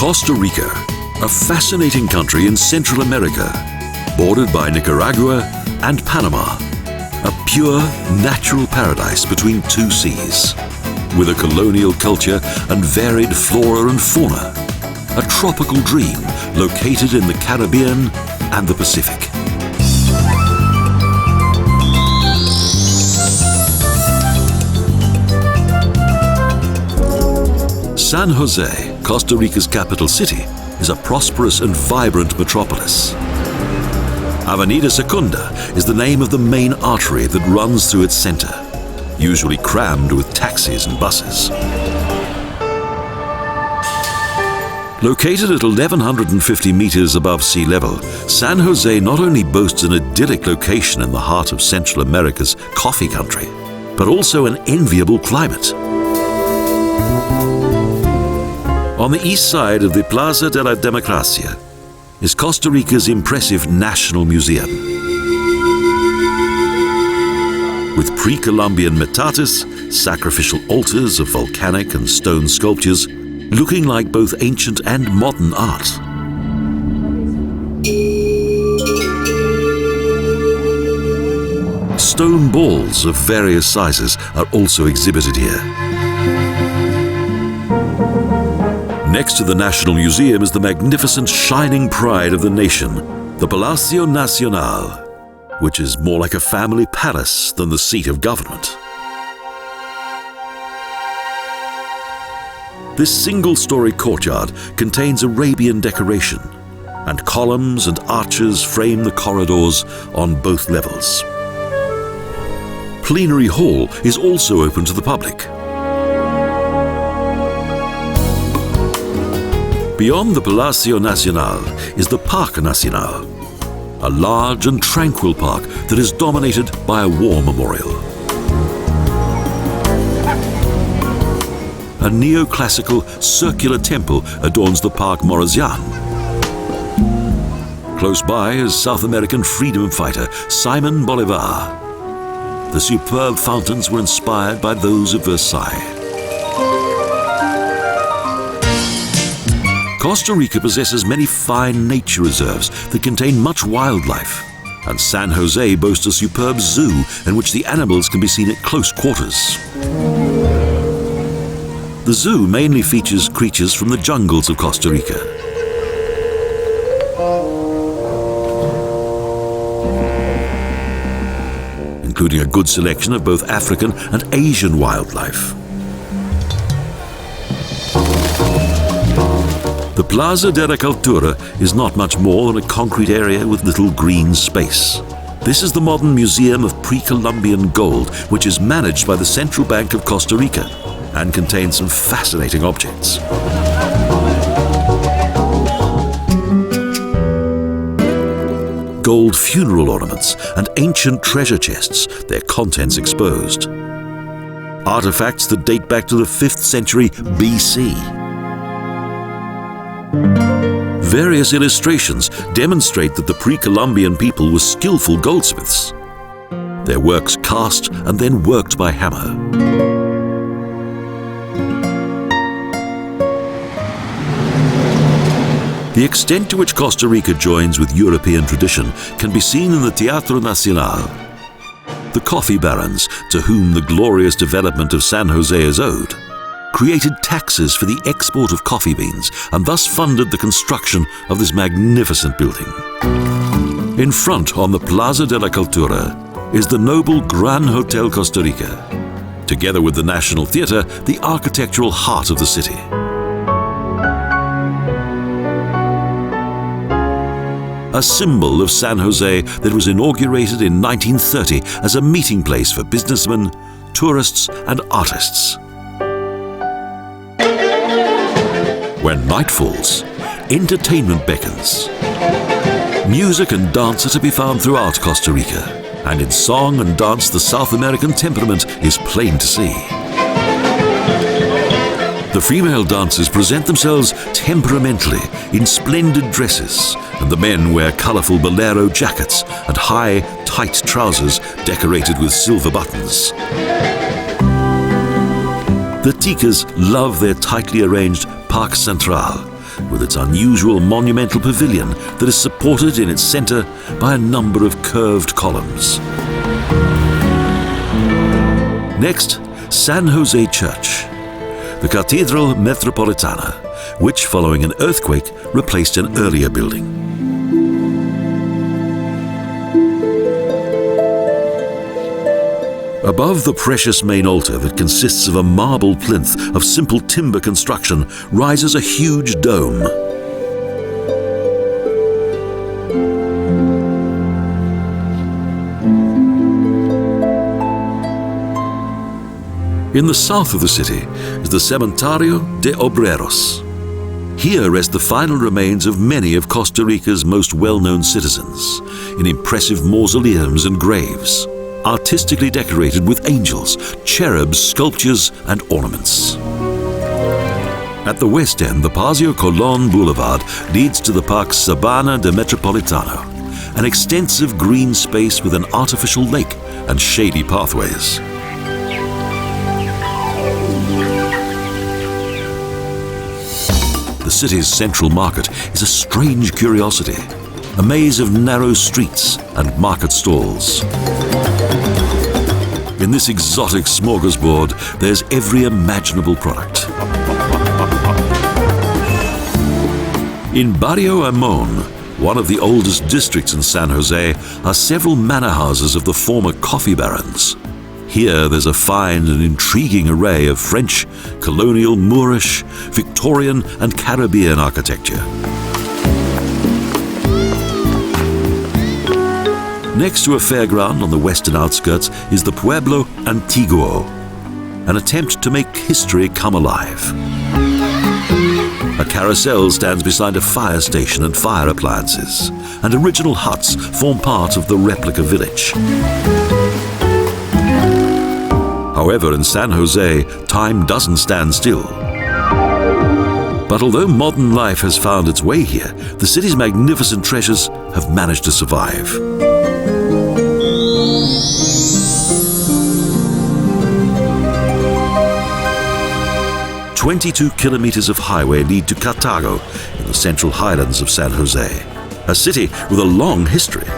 Costa Rica, a fascinating country in Central America, bordered by Nicaragua and Panama, a pure natural paradise between two seas, with a colonial culture and varied flora and fauna, a tropical dream located in the Caribbean and the Pacific. San José, Costa Rica's capital city, is a prosperous and vibrant metropolis. Avenida Segunda is the name of the main artery that runs through its center, usually crammed with taxis and buses. Located at 1,150 meters above sea level, San José not only boasts an idyllic location in the heart of Central America's coffee country, but also an enviable climate. On the east side of the Plaza de la Democracia is Costa Rica's impressive National Museum. With pre-Columbian metates, sacrificial altars of volcanic and stone sculptures, looking like both ancient and modern art. Stone balls of various sizes are also exhibited here. Next to the National Museum is the magnificent shining pride of the nation, the Palacio Nacional, which is more like a family palace than the seat of government. This single-story courtyard contains Arabian decoration, and columns and arches frame the corridors on both levels. Plenary Hall is also open to the public. Beyond the Palacio Nacional is the Parque Nacional, a large and tranquil park that is dominated by a war memorial. A neoclassical circular temple adorns the Parque Morazán. Close by is South American freedom fighter Simón Bolívar. The superb fountains were inspired by those of Versailles. Costa Rica possesses many fine nature reserves that contain much wildlife, and San José boasts a superb zoo in which the animals can be seen at close quarters. The zoo mainly features creatures from the jungles of Costa Rica. Including a good selection of both African and Asian wildlife. The Plaza de la Cultura is not much more than a concrete area with little green space. This is the modern Museum of Pre-Columbian Gold, which is managed by the Central Bank of Costa Rica and contains some fascinating objects. Gold funeral ornaments and ancient treasure chests, their contents exposed. Artifacts that date back to the 5th century BC. Various illustrations demonstrate that the pre-Columbian people were skillful goldsmiths. Their works cast and then worked by hammer. The extent to which Costa Rica joins with European tradition can be seen in the Teatro Nacional. The coffee barons, to whom the glorious development of San José is owed, created taxes for the export of coffee beans and thus funded the construction of this magnificent building. In front, on the Plaza de la Cultura, is the noble Gran Hotel Costa Rica, together with the National Theatre, the architectural heart of the city. A symbol of San José that was inaugurated in 1930 as a meeting place for businessmen, tourists and artists. When night falls, entertainment beckons. Music and dance are to be found throughout Costa Rica, and in song and dance the South American temperament is plain to see. The female dancers present themselves temperamentally in splendid dresses, and the men wear colourful bolero jackets and high, tight trousers decorated with silver buttons. The Ticas love their tightly arranged Parque Central, with its unusual monumental pavilion that is supported in its center by a number of curved columns. Next, San Jose Church, the Cathedral Metropolitana, which, following an earthquake, replaced an earlier building. Above the precious main altar that consists of a marble plinth of simple timber construction rises a huge dome. In the south of the city is the Cementerio de Obreros. Here rest the final remains of many of Costa Rica's most well-known citizens, in impressive mausoleums and graves, artistically decorated with angels, cherubs, sculptures, and ornaments. At the west end, the Paseo Colón Boulevard leads to the park Sabana de Metropolitano, an extensive green space with an artificial lake and shady pathways. The city's central market is a strange curiosity, a maze of narrow streets and market stalls. In this exotic smorgasbord, there's every imaginable product. In Barrio Amon, one of the oldest districts in San Jose, are several manor houses of the former coffee barons. Here there's a fine and intriguing array of French, colonial, Moorish, Victorian and Caribbean architecture. Next to a fairground on the western outskirts is the Pueblo Antiguo, an attempt to make history come alive. A carousel stands beside a fire station and fire appliances, and original huts form part of the replica village. However, in San Jose, time doesn't stand still. But although modern life has found its way here, the city's magnificent treasures have managed to survive. "22 kilometers of highway lead to Cartago in the central highlands of San Jose, a city with a long history.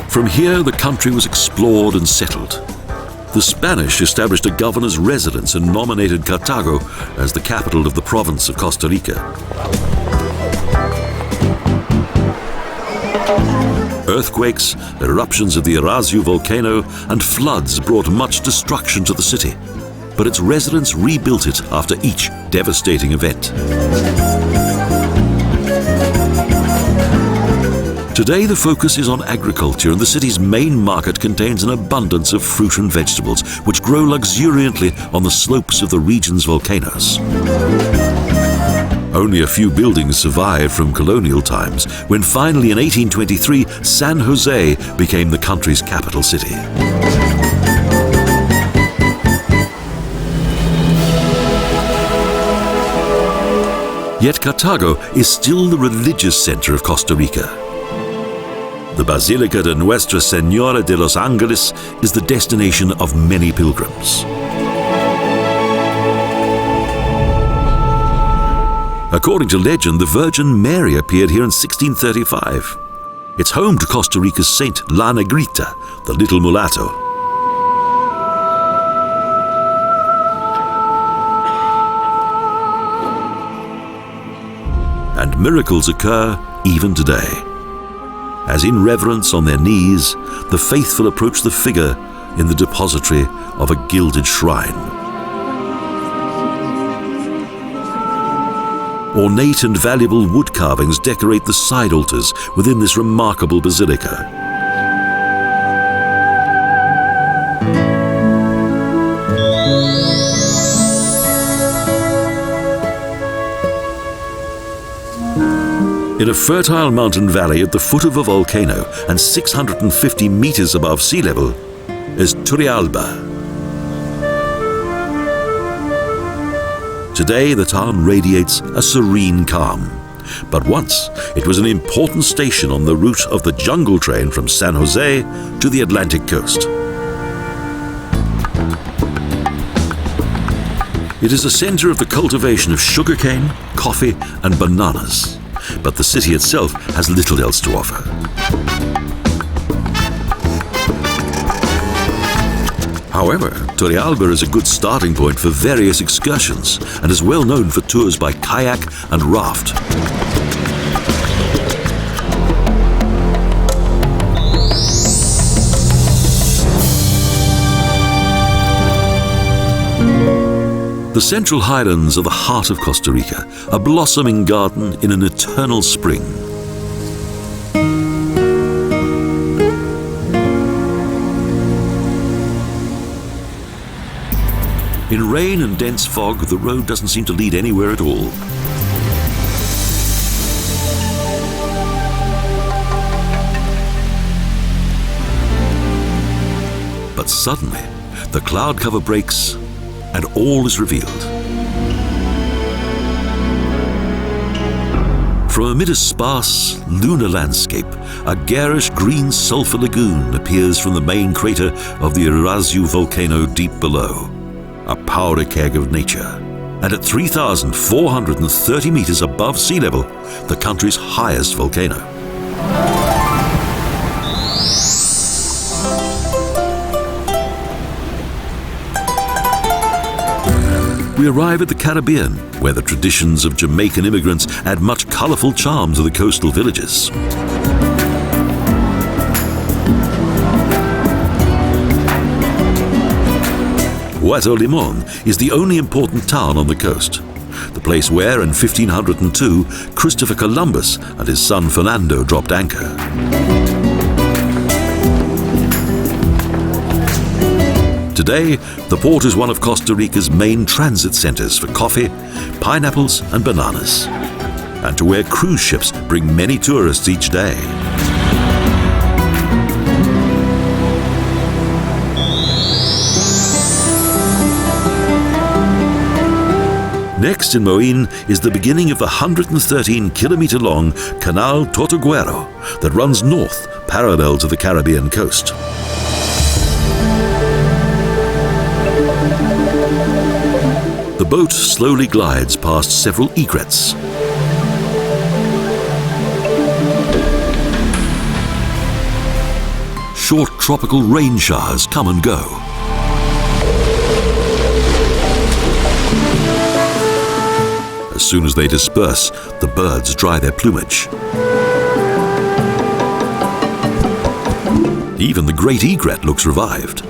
From here, the country was explored and settled. The Spanish established a governor's residence and nominated Cartago as the capital of the province of Costa Rica. Earthquakes, eruptions of the Irazu Volcano, and floods brought much destruction to the city, but its residents rebuilt it after each devastating event. Today, the focus is on agriculture, and the city's main market contains an abundance of fruit and vegetables, which grow luxuriantly on the slopes of the region's volcanoes. Only a few buildings survived from colonial times, when finally in 1823, San Jose became the country's capital city. Yet Cartago is still the religious center of Costa Rica. The Basilica de Nuestra Señora de los Ángeles is the destination of many pilgrims. According to legend, the Virgin Mary appeared here in 1635. It's home to Costa Rica's saint La Negrita, the Little Mulatto. And miracles occur even today. As in reverence on their knees, the faithful approach the figure in the depository of a gilded shrine. Ornate and valuable wood carvings decorate the side altars within this remarkable basilica. In a fertile mountain valley at the foot of a volcano and 650 meters above sea level is Turrialba. Today, the town radiates a serene calm, but once it was an important station on the route of the jungle train from San Jose to the Atlantic coast. It is a center of the cultivation of sugarcane, coffee, and bananas. But the city itself has little else to offer. However, Turrialba is a good starting point for various excursions and is well known for tours by kayak and raft. The Central Highlands are the heart of Costa Rica, a blossoming garden in an eternal spring. In rain and dense fog, the road doesn't seem to lead anywhere at all. But suddenly, the cloud cover breaks and all is revealed. From amid a sparse, lunar landscape, a garish green sulfur lagoon appears from the main crater of the Irazu Volcano deep below, a powder keg of nature. And at 3,430 meters above sea level, the country's highest volcano. We arrive at the Caribbean, where the traditions of Jamaican immigrants add much colorful charm to the coastal villages. Puerto Limon is the only important town on the coast, the place where, in 1502, Christopher Columbus and his son Fernando dropped anchor. Today, the port is one of Costa Rica's main transit centers for coffee, pineapples, and bananas, and to where cruise ships bring many tourists each day. Next in Moín is the beginning of the 113-kilometer-long Canal Tortuguero that runs north parallel to the Caribbean coast. The boat slowly glides past several egrets. Short tropical rain showers come and go. As soon as they disperse, the birds dry their plumage. Even the great egret looks revived.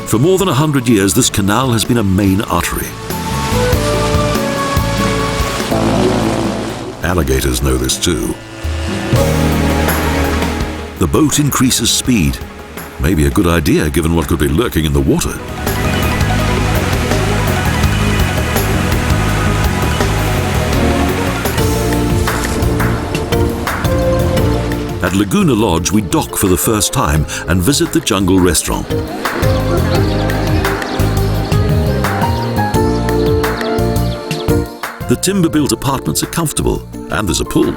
For more than 100 years, this canal has been a main artery. Alligators know this too. The boat increases speed. Maybe a good idea given what could be lurking in the water. At Laguna Lodge, we dock for the first time and visit the Jungle Restaurant. The timber-built apartments are comfortable, and there's a pool.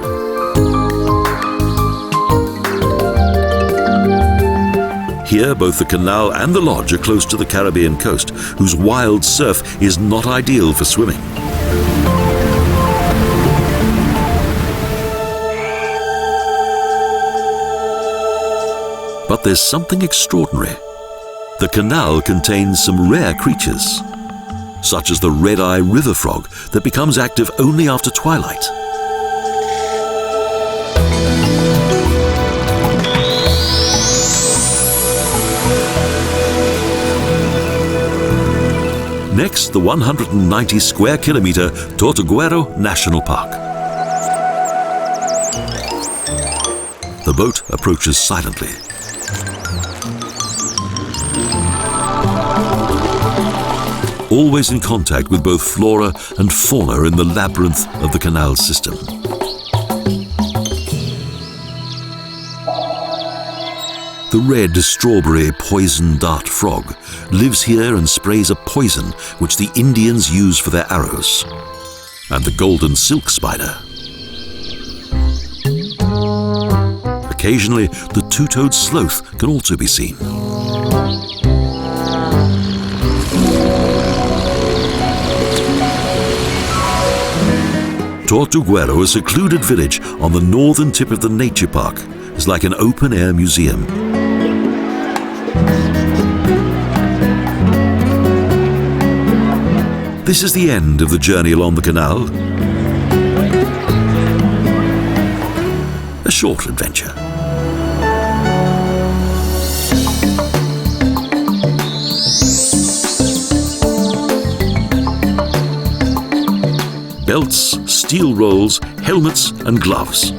Here, both the canal and the lodge are close to the Caribbean coast, whose wild surf is not ideal for swimming. But there's something extraordinary. The canal contains some rare creatures, such as the red-eye river frog that becomes active only after twilight. Next, the 190 square kilometer Tortuguero National Park. The boat approaches silently. Always in contact with both flora and fauna in the labyrinth of the canal system. The red strawberry poison dart frog lives here and sprays a poison which the Indians use for their arrows. And the golden silk spider. Occasionally, the two-toed sloth can also be seen. Tortuguero, a secluded village on the northern tip of the nature park, is like an open-air museum. This is the end of the journey along the canal. A short adventure. Belts, steel rolls, helmets and gloves.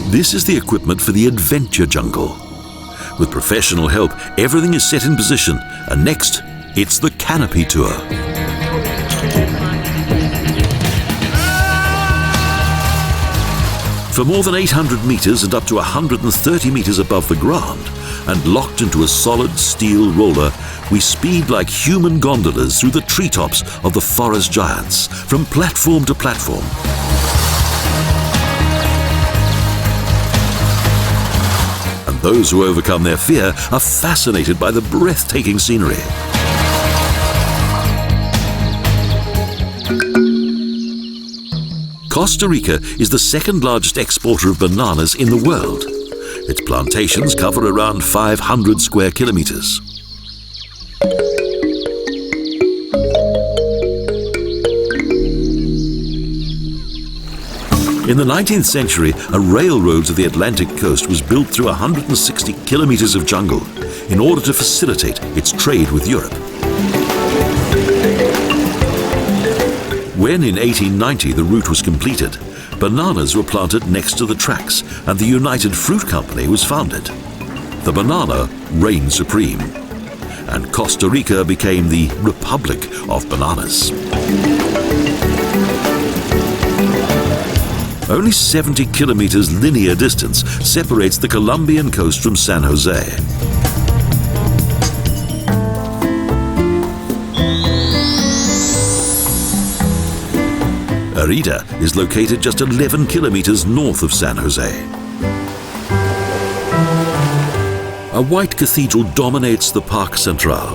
This is the equipment for the adventure jungle. With professional help, everything is set in position, and next, it's the Canopy tour. For more than 800 meters and up to 130 meters above the ground, and locked into a solid steel roller, we speed like human gondolas through the treetops of the forest giants, from platform to platform. And those who overcome their fear are fascinated by the breathtaking scenery. Costa Rica is the second largest exporter of bananas in the world. Its plantations cover around 500 square kilometers. In the 19th century, a railroad to the Atlantic coast was built through 160 kilometers of jungle in order to facilitate its trade with Europe. When in 1890 the route was completed, bananas were planted next to the tracks and the United Fruit Company was founded. The banana reigned supreme, and Costa Rica became the Republic of Bananas. Only 70 kilometers linear distance separates the Colombian coast from San José. Arida is located just 11 kilometers north of San José. A white cathedral dominates the Parque Central,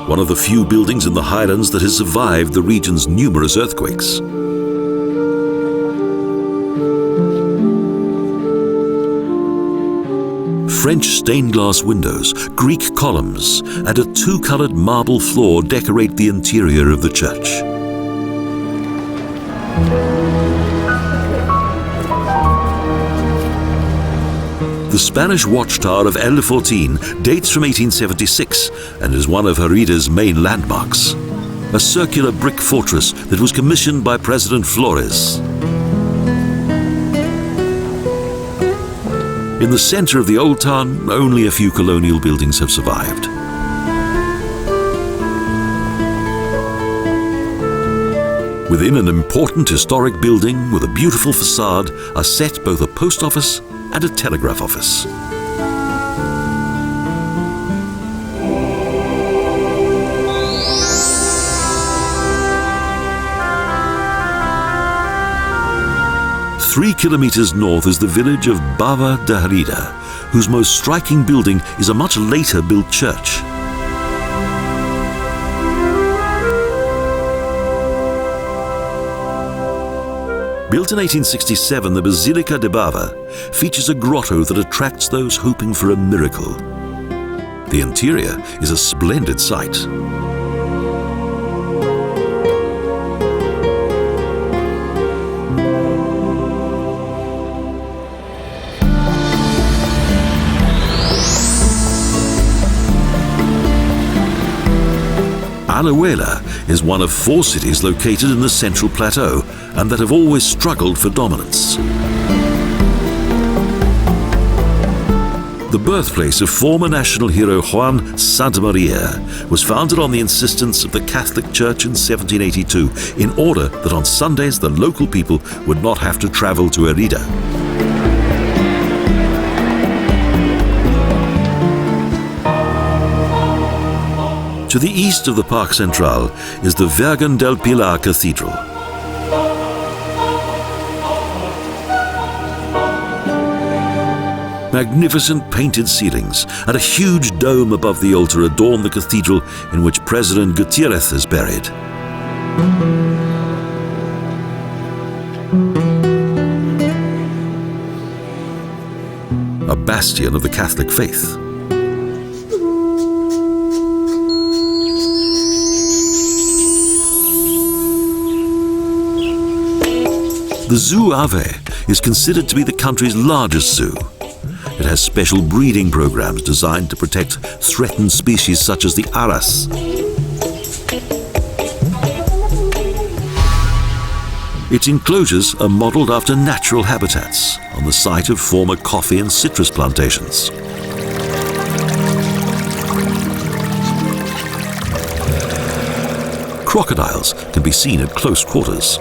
one of the few buildings in the highlands that has survived the region's numerous earthquakes. French stained glass windows, Greek columns, and a two-colored marble floor decorate the interior of the church. The Spanish watchtower of El Fortín dates from 1876 and is one of Arida's main landmarks, a circular brick fortress that was commissioned by President Flores. In the center of the old town, only a few colonial buildings have survived. Within an important historic building with a beautiful facade are set both a post office and a telegraph office. Three kilometers north is the village of Bava de Arida, whose most striking building is a much later built church. Built in 1867, the Basilica de Bava features a grotto that attracts those hoping for a miracle. The interior is a splendid sight. Alajuela is one of 4 cities located in the Central Plateau and that have always struggled for dominance. The birthplace of former national hero Juan Santamaria was founded on the insistence of the Catholic Church in 1782 in order that on Sundays the local people would not have to travel to Arida. To the east of the Parque Central is the Virgen del Pilar Cathedral. Magnificent painted ceilings and a huge dome above the altar adorn the cathedral in which President Gutierrez is buried. A bastion of the Catholic faith. The Zoo Ave is considered to be the country's largest zoo. It has special breeding programs designed to protect threatened species such as the aras. Its enclosures are modelled after natural habitats on the site of former coffee and citrus plantations. Crocodiles can be seen at close quarters.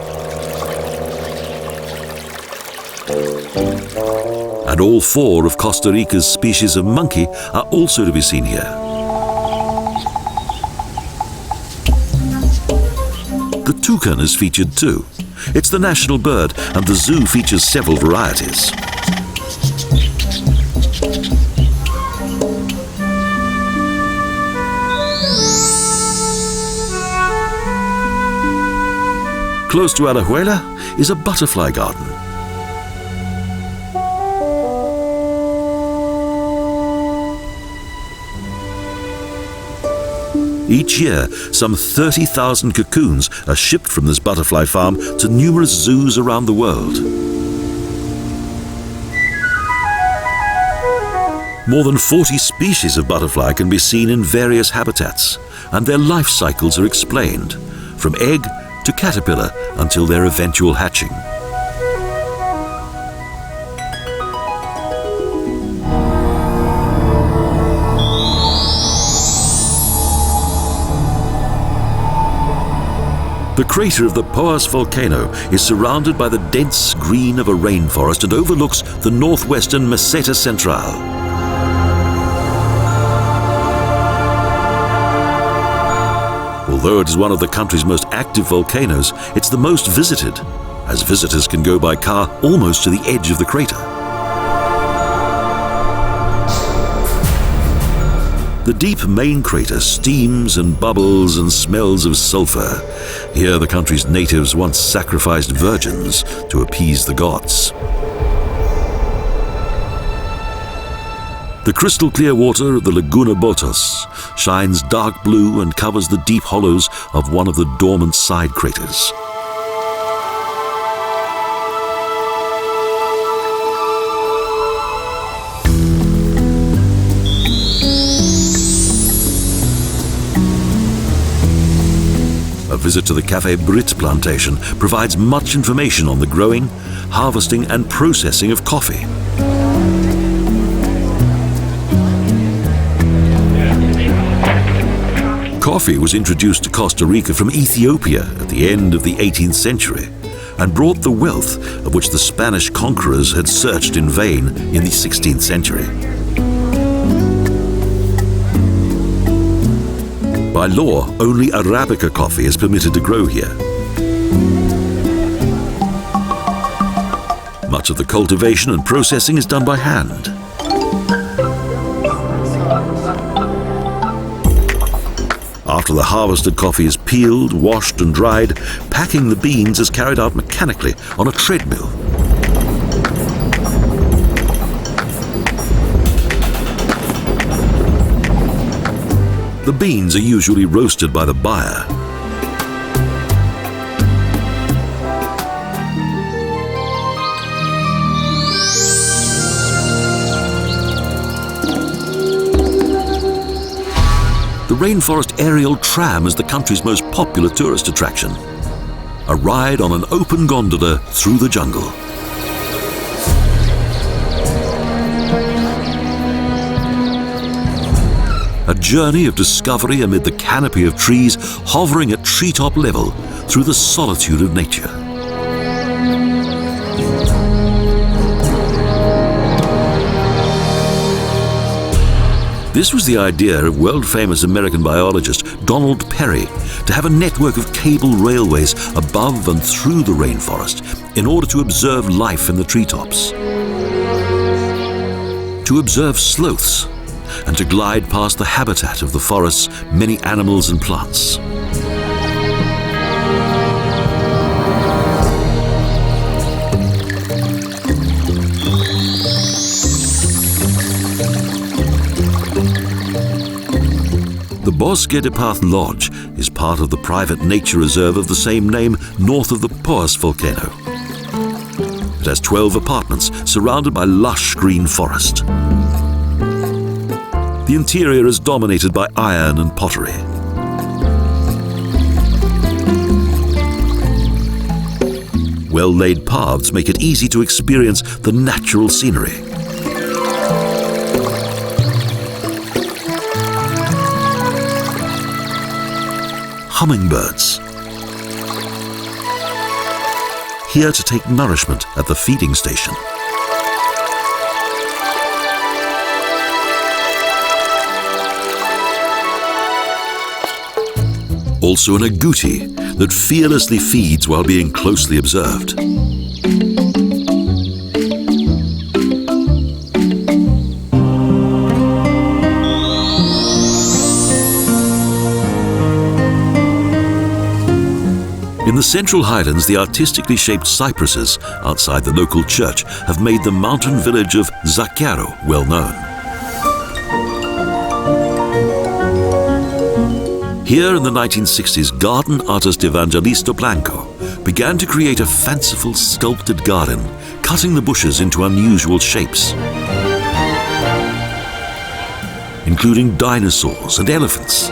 And all 4 of Costa Rica's species of monkey are also to be seen here. The toucan is featured too. It's the national bird, and the zoo features several varieties. Close to Alajuela is a butterfly garden. Each year, some 30,000 cocoons are shipped from this butterfly farm to numerous zoos around the world. More than 40 species of butterfly can be seen in various habitats, and their life cycles are explained, from egg to caterpillar until their eventual hatching. The crater of the Poas Volcano is surrounded by the dense green of a rainforest and overlooks the northwestern Meseta Central. Although it is one of the country's most active volcanoes, it's the most visited, as visitors can go by car almost to the edge of the crater. The deep main crater steams and bubbles and smells of sulfur. Here the country's natives once sacrificed virgins to appease the gods. The crystal clear water of the Laguna Botos shines dark blue and covers the deep hollows of one of the dormant side craters. A visit to the Café Brit plantation provides much information on the growing, harvesting and processing of coffee. Coffee was introduced to Costa Rica from Ethiopia at the end of the 18th century and brought the wealth of which the Spanish conquerors had searched in vain in the 16th century. By law, only Arabica coffee is permitted to grow here. Much of the cultivation and processing is done by hand. After the harvested coffee is peeled, washed and dried, packing the beans is carried out mechanically on a treadmill. The beans are usually roasted by the buyer. The Rain Forest Aerial Tram is the country's most popular tourist attraction. A ride on an open gondola through the jungle. A journey of discovery amid the canopy of trees hovering at treetop level through the solitude of nature. This was the idea of world-famous American biologist Donald Perry to have a network of cable railways above and through the rainforest in order to observe life in the treetops, to observe sloths, and to glide past the habitat of the forest's many animals and plants. Bosque de Paz Lodge is part of the private nature reserve of the same name north of the Poas Volcano. It has 12 apartments surrounded by lush green forest. The interior is dominated by iron and pottery. Well-laid paths make it easy to experience the natural scenery. Hummingbirds. Here to take nourishment at the feeding station. Also an agouti that fearlessly feeds while being closely observed. In the Central Highlands, the artistically shaped cypresses outside the local church have made the mountain village of Zaquero well known. Here in the 1960s, garden artist Evangelisto Blanco began to create a fanciful sculpted garden, cutting the bushes into unusual shapes, including dinosaurs and elephants.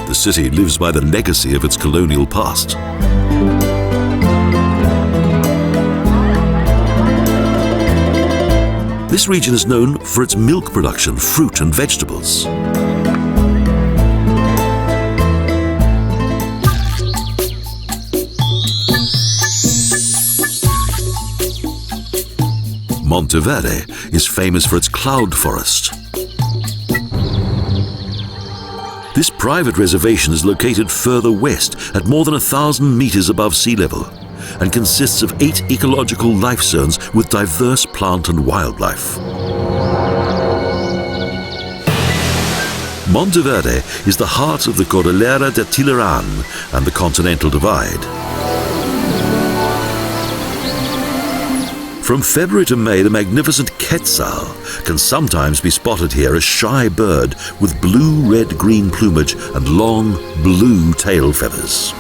The city lives by the legacy of its colonial past. This region is known for its milk production, fruit and vegetables. Monteverde is famous for its cloud forest. This private reservation is located further west at more than 1,000 meters above sea level and consists of 8 ecological life zones with diverse plant and wildlife. Monteverde is the heart of the Cordillera de Tilarán and the Continental Divide. From February to May, the magnificent quetzal can sometimes be spotted here, a shy bird with blue, red, green plumage and long blue tail feathers.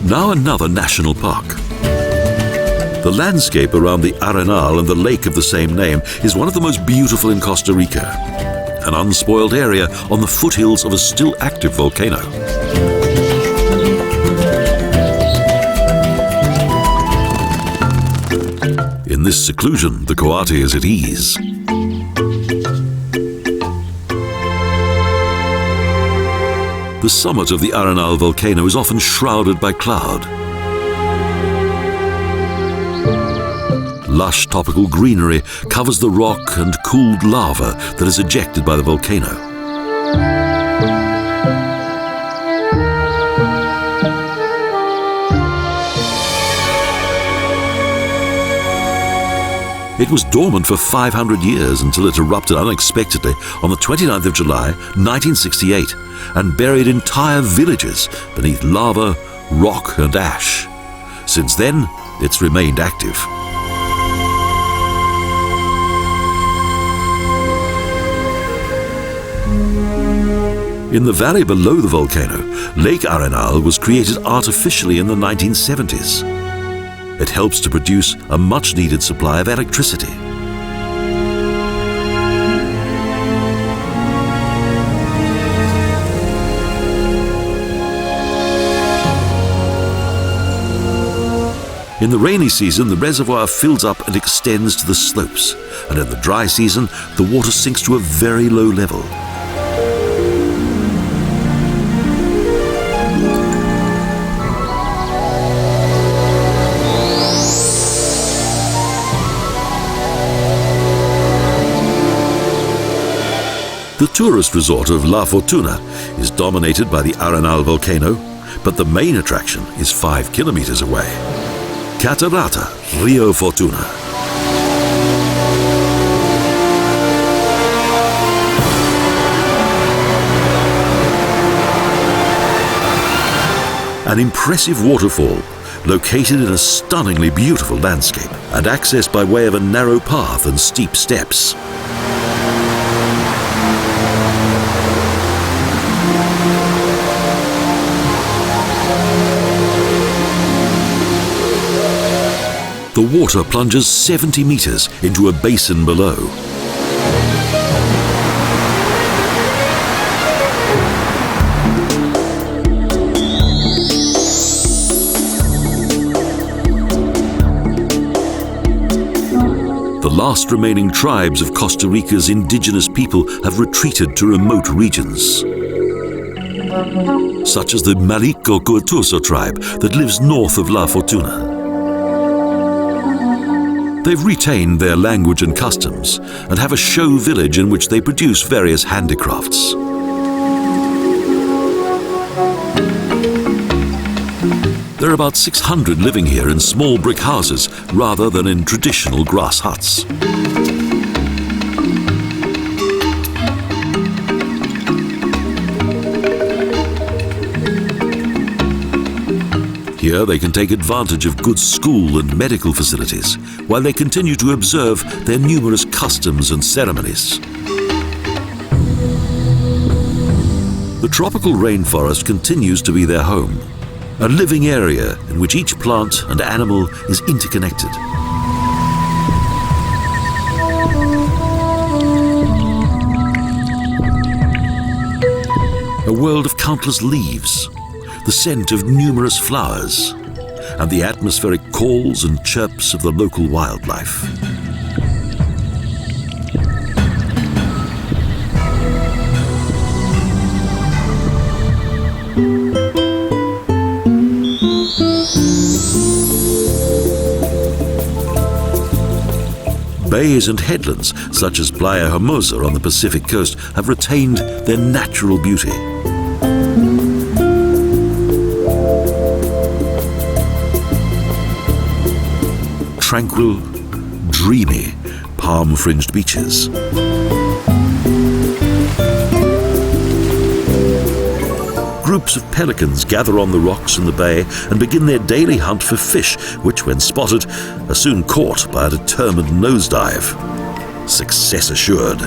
Now another national park. The landscape around the Arenal and the lake of the same name is one of the most beautiful in Costa Rica, an unspoiled area on the foothills of a still active volcano. In this seclusion, the coati is at ease. The summit of the Arenal volcano is often shrouded by cloud. Lush tropical greenery covers the rock and cooled lava that is ejected by the volcano. It was dormant for 500 years until it erupted unexpectedly on the 29th of July, 1968, and buried entire villages beneath lava, rock and ash. Since then, it's remained active. In the valley below the volcano, Lake Arenal was created artificially in the 1970s. It helps to produce a much-needed supply of electricity. In the rainy season, the reservoir fills up and extends to the slopes, and in the dry season, the water sinks to a very low level. The tourist resort of La Fortuna is dominated by the Arenal volcano, but the main attraction is 5 kilometers away. Catarata, Rio Fortuna. An impressive waterfall located in a stunningly beautiful landscape and accessed by way of a narrow path and steep steps. The water plunges 70 meters into a basin below. The last remaining tribes of Costa Rica's indigenous people have retreated to remote regions, such as the Marico-Cuartuso tribe that lives north of La Fortuna. They've retained their language and customs and have a show village in which they produce various handicrafts. There are about 600 living here in small brick houses rather than in traditional grass huts. Here they can take advantage of good school and medical facilities while they continue to observe their numerous customs and ceremonies. The tropical rainforest continues to be their home, a living area in which each plant and animal is interconnected. A world of countless leaves, the scent of numerous flowers, and the atmospheric calls and chirps of the local wildlife. Bays and headlands, such as Playa Hermosa on the Pacific coast, have retained their natural beauty. Tranquil, dreamy, palm-fringed beaches. Groups of pelicans gather on the rocks in the bay and begin their daily hunt for fish, which, when spotted, are soon caught by a determined nosedive. Success assured.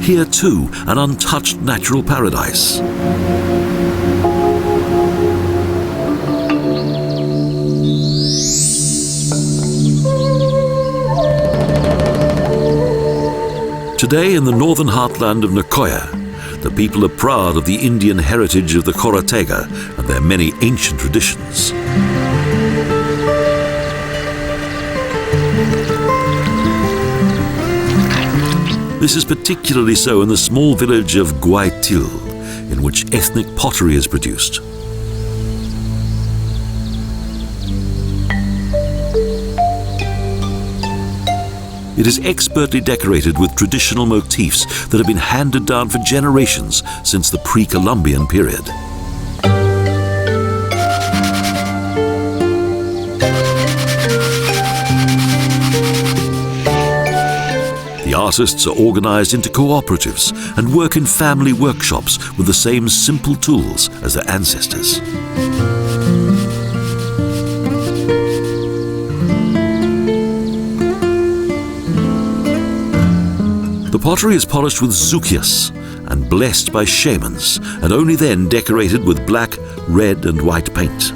Here too, an untouched natural paradise. Today in the northern heartland of Nicoya, the people are proud of the Indian heritage of the Cartago and their many ancient traditions. This is particularly so in the small village of Guaitil, in which ethnic pottery is produced. It is expertly decorated with traditional motifs that have been handed down for generations since the pre-Columbian period. The artists are organized into cooperatives and work in family workshops with the same simple tools as their ancestors. The pottery is polished with zukias and blessed by shamans, and only then decorated with black, red, and white paint.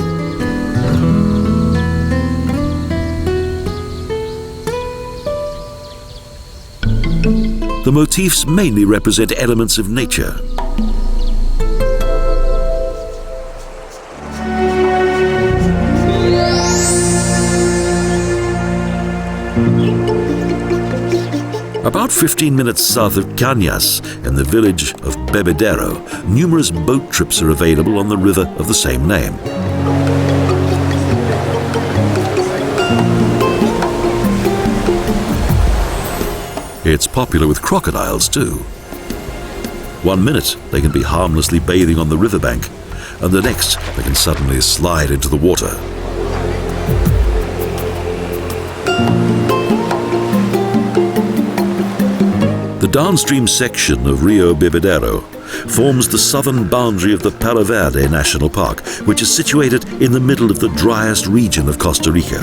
The motifs mainly represent elements of nature. About 15 minutes south of Cañas, in the village of Bebedero, numerous boat trips are available on the river of the same name. It's popular with crocodiles too. 1 minute they can be harmlessly bathing on the riverbank, and the next they can suddenly slide into the water. The downstream section of Rio Bebedero forms the southern boundary of the Palo Verde National Park, which is situated in the middle of the driest region of Costa Rica.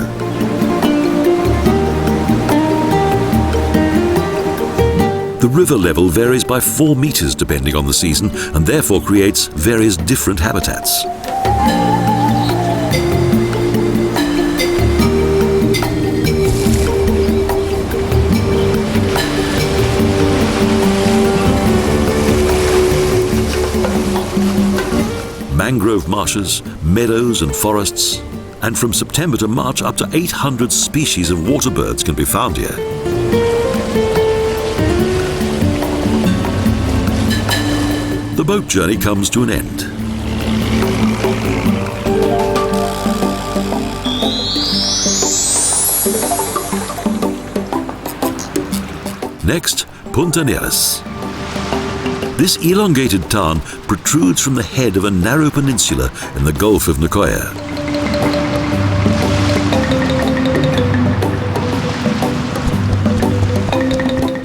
The river level varies by 4 meters depending on the season and therefore creates various different habitats. Mangrove marshes, meadows and forests, and from September to March up to 800 species of water birds can be found here. The boat journey comes to an end. Next, Puntarenas. This elongated town protrudes from the head of a narrow peninsula in the Gulf of Nicoya.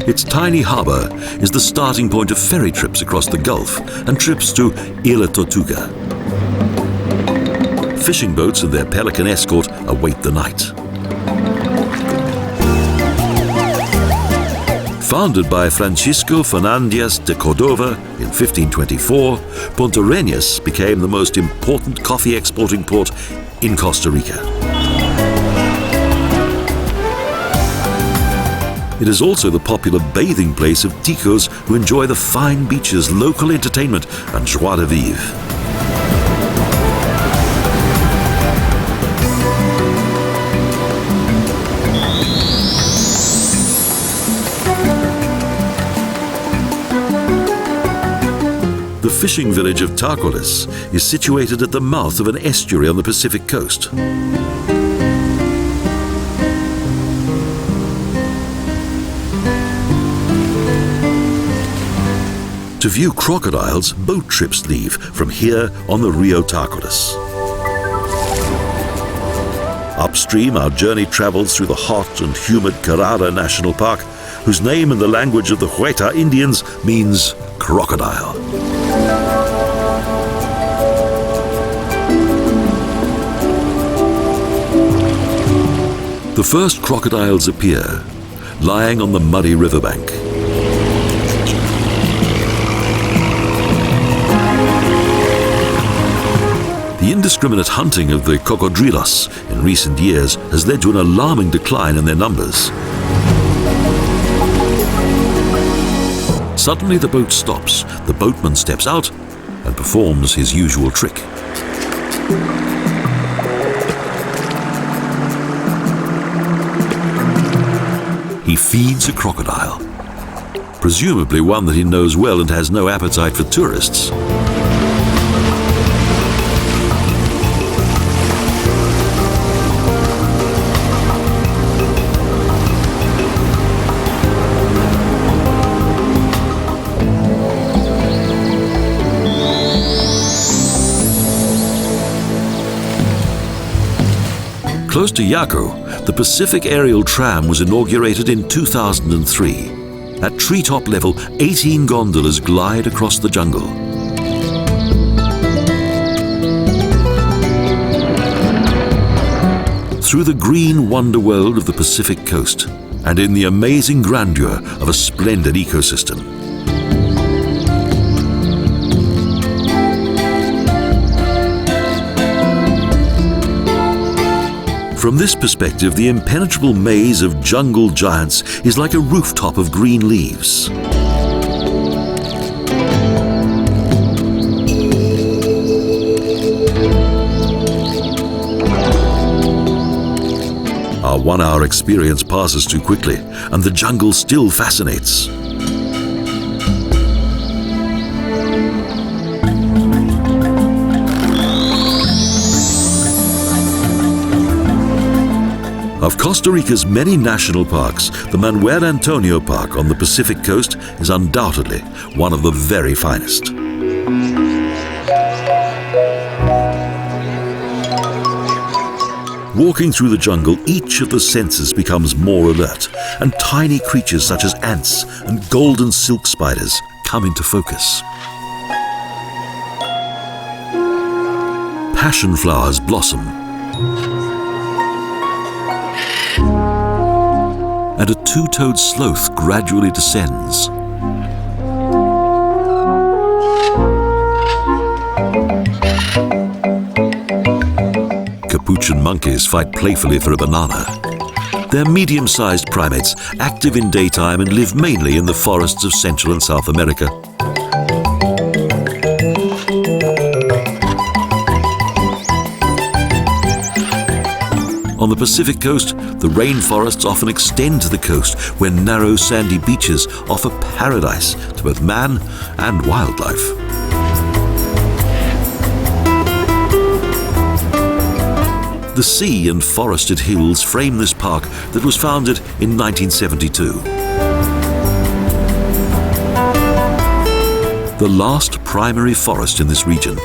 Its tiny harbour is the starting point of ferry trips across the Gulf and trips to Isla Tortuga. Fishing boats and their pelican escort await the night. Founded by Francisco Fernández de Cordova in 1524, Puntarenas became the most important coffee exporting port in Costa Rica. It is also the popular bathing place of ticos who enjoy the fine beaches, local entertainment and joie de vivre. The fishing village of Tarcoles is situated at the mouth of an estuary on the Pacific coast. To view crocodiles, boat trips leave from here on the Rio Tarcoles. Upstream, our journey travels through the hot and humid Cartago National Park, whose name in the language of the Hueta Indians means crocodile. The first crocodiles appear, lying on the muddy riverbank. The indiscriminate hunting of the cocodrilos in recent years has led to an alarming decline in their numbers. Suddenly the boat stops, the boatman steps out and performs his usual trick. He feeds a crocodile, presumably one that he knows well and has no appetite for tourists. Close to Yaco, the Pacific Aerial Tram was inaugurated in 2003. At treetop level, 18 gondolas glide across the jungle. Through the green wonder world of the Pacific coast, and in the amazing grandeur of a splendid ecosystem. From this perspective, the impenetrable maze of jungle giants is like a rooftop of green leaves. Our 1-hour experience passes too quickly, and the jungle still fascinates. Of Costa Rica's many national parks, the Manuel Antonio Park on the Pacific coast is undoubtedly one of the very finest. Walking through the jungle, each of the senses becomes more alert, and tiny creatures such as ants and golden silk spiders come into focus. Passion flowers blossom, and a two-toed sloth gradually descends. Capuchin monkeys fight playfully for a banana. They're medium-sized primates, active in daytime and live mainly in the forests of Central and South America. On the Pacific coast, the rainforests often extend to the coast, where narrow sandy beaches offer paradise to both man and wildlife. The sea and forested hills frame this park that was founded in 1972. The last primary forest in this region.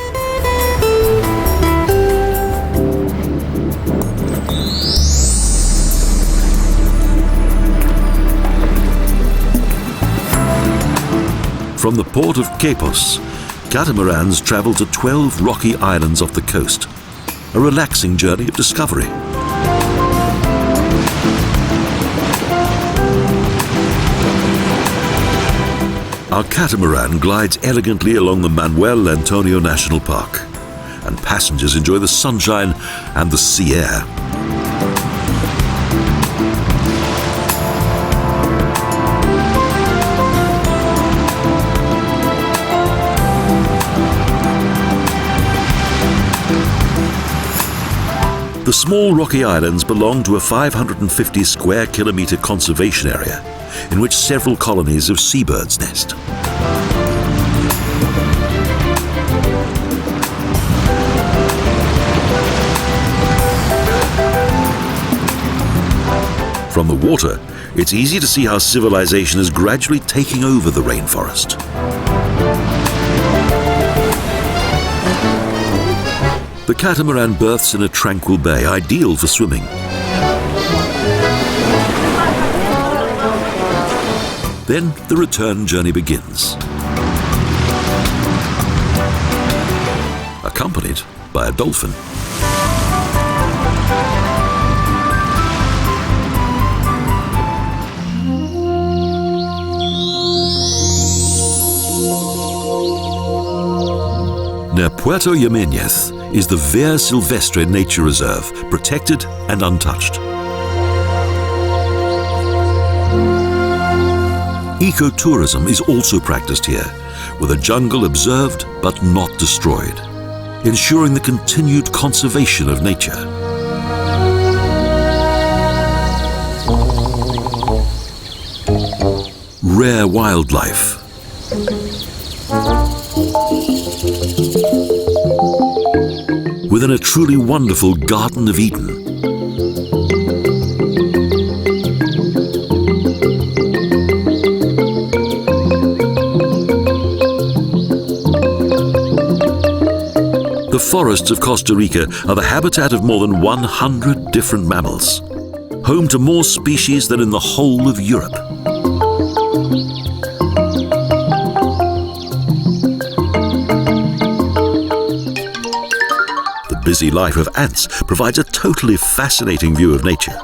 From the port of Quepos, catamarans travel to 12 rocky islands off the coast. A relaxing journey of discovery. Our catamaran glides elegantly along the Manuel Antonio National Park, and passengers enjoy the sunshine and the sea air. The small rocky islands belong to a 550 square kilometre conservation area in which several colonies of seabirds nest. From the water, it's easy to see how civilization is gradually taking over the rainforest. The catamaran berths in a tranquil bay, ideal for swimming. Then the return journey begins, accompanied by a dolphin. Near Puerto Jiménez is the Via Silvestre Nature Reserve, protected and untouched. Ecotourism is also practiced here, with a jungle observed but not destroyed, ensuring the continued conservation of nature. Rare wildlife. Within a truly wonderful Garden of Eden. The forests of Costa Rica are the habitat of more than 100 different mammals, home to more species than in the whole of Europe. The busy life of ants provides a totally fascinating view of nature.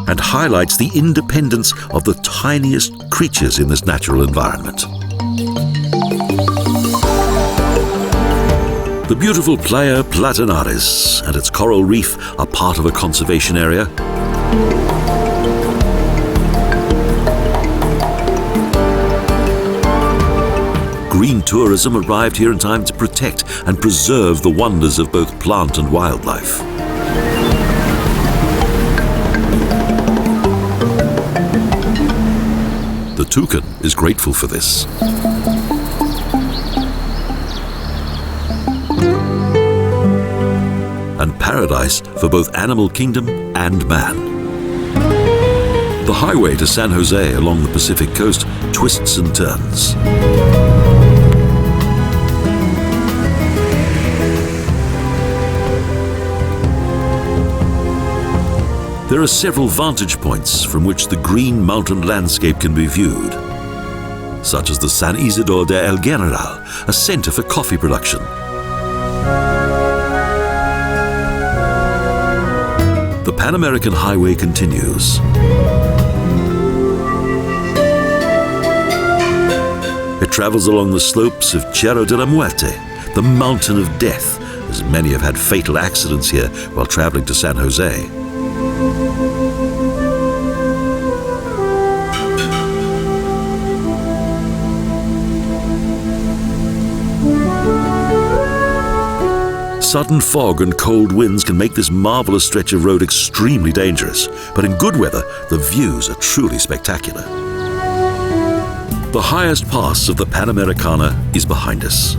And highlights the independence of the tiniest creatures in this natural environment. The beautiful Playa Platanares and its coral reef are part of a conservation area. Green tourism arrived here in time to protect and preserve the wonders of both plant and wildlife. The toucan is grateful for this. And paradise for both animal kingdom and man. The highway to San Jose along the Pacific coast twists and turns. There are several vantage points from which the green mountain landscape can be viewed, such as the San Isidro de El General, a center for coffee production. The Pan American Highway continues. It travels along the slopes of Cerro de la Muerte, the mountain of death, as many have had fatal accidents here while traveling to San Jose. Sudden fog and cold winds can make this marvelous stretch of road extremely dangerous, but in good weather, the views are truly spectacular. The highest pass of the Panamericana is behind us.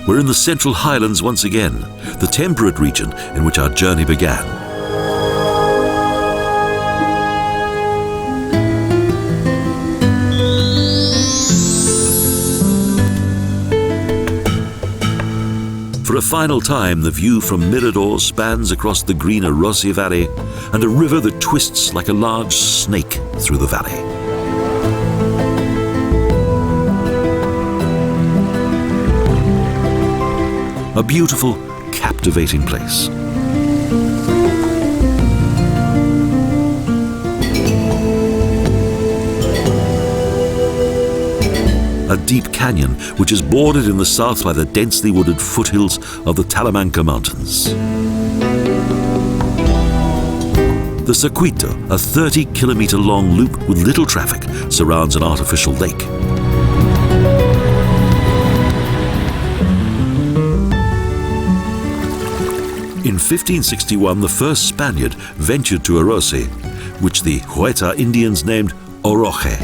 We're in the Central Highlands once again, the temperate region in which our journey began. For a final time, the view from Mirador spans across the green Irazu Valley and a river that twists like a large snake through the valley. A beautiful, captivating place. A deep canyon which is bordered in the south by the densely wooded foothills of the Talamanca Mountains. The Circuito, a 30-kilometer-long loop with little traffic, surrounds an artificial lake. In 1561, the first Spaniard ventured to Irazu, which the Hueta Indians named Oroje.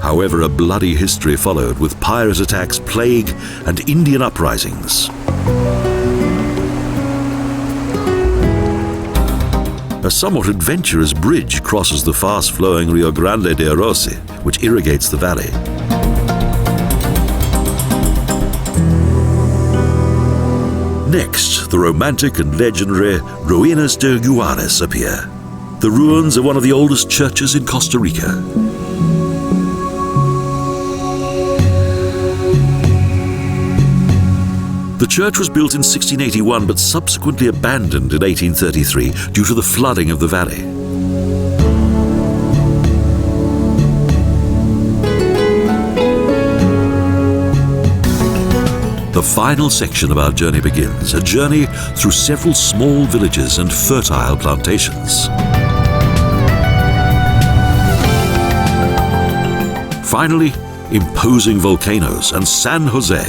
However, a bloody history followed, with pirate attacks, plague, and Indian uprisings. A somewhat adventurous bridge crosses the fast-flowing Rio Grande de Irazu, which irrigates the valley. Next, the romantic and legendary Ruinas de Juarez appear, the ruins of one of the oldest churches in Costa Rica. The church was built in 1681 but subsequently abandoned in 1833 due to the flooding of the valley. The final section of our journey begins, a journey through several small villages and fertile plantations. Finally, imposing volcanoes and San Jose.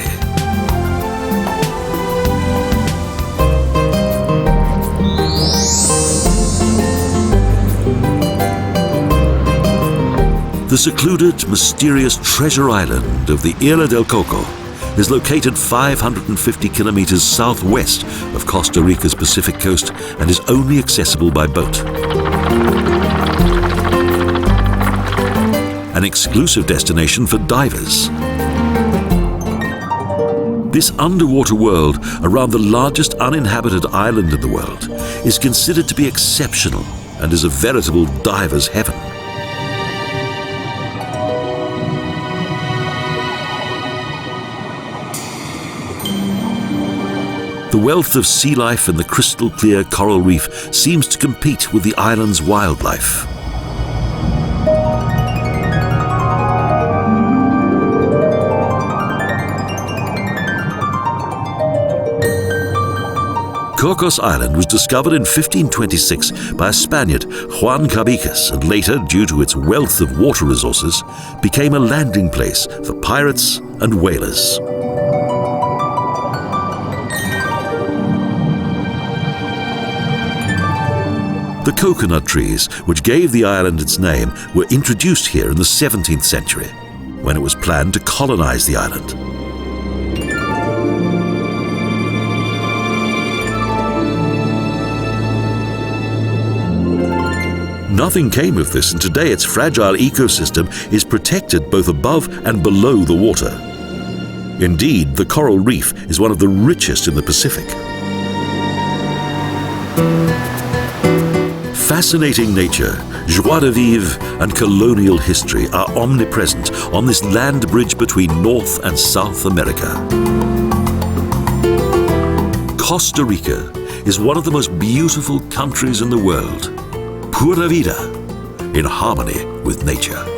The secluded, mysterious treasure island of the Isla del Coco is located 550 kilometers southwest of Costa Rica's Pacific coast and is only accessible by boat. An exclusive destination for divers. This underwater world, around the largest uninhabited island in the world, is considered to be exceptional and is a veritable diver's heaven. The wealth of sea life and the crystal-clear coral reef seems to compete with the island's wildlife. Cocos Island was discovered in 1526 by a Spaniard, Juan Cabicas, and later, due to its wealth of water resources, became a landing place for pirates and whalers. The coconut trees, which gave the island its name, were introduced here in the 17th century, when it was planned to colonize the island. Nothing came of this, and today its fragile ecosystem is protected both above and below the water. Indeed, the coral reef is one of the richest in the Pacific. Fascinating nature, joie de vivre, and colonial history are omnipresent on this land bridge between North and South America. Costa Rica is one of the most beautiful countries in the world. Pura vida, in harmony with nature.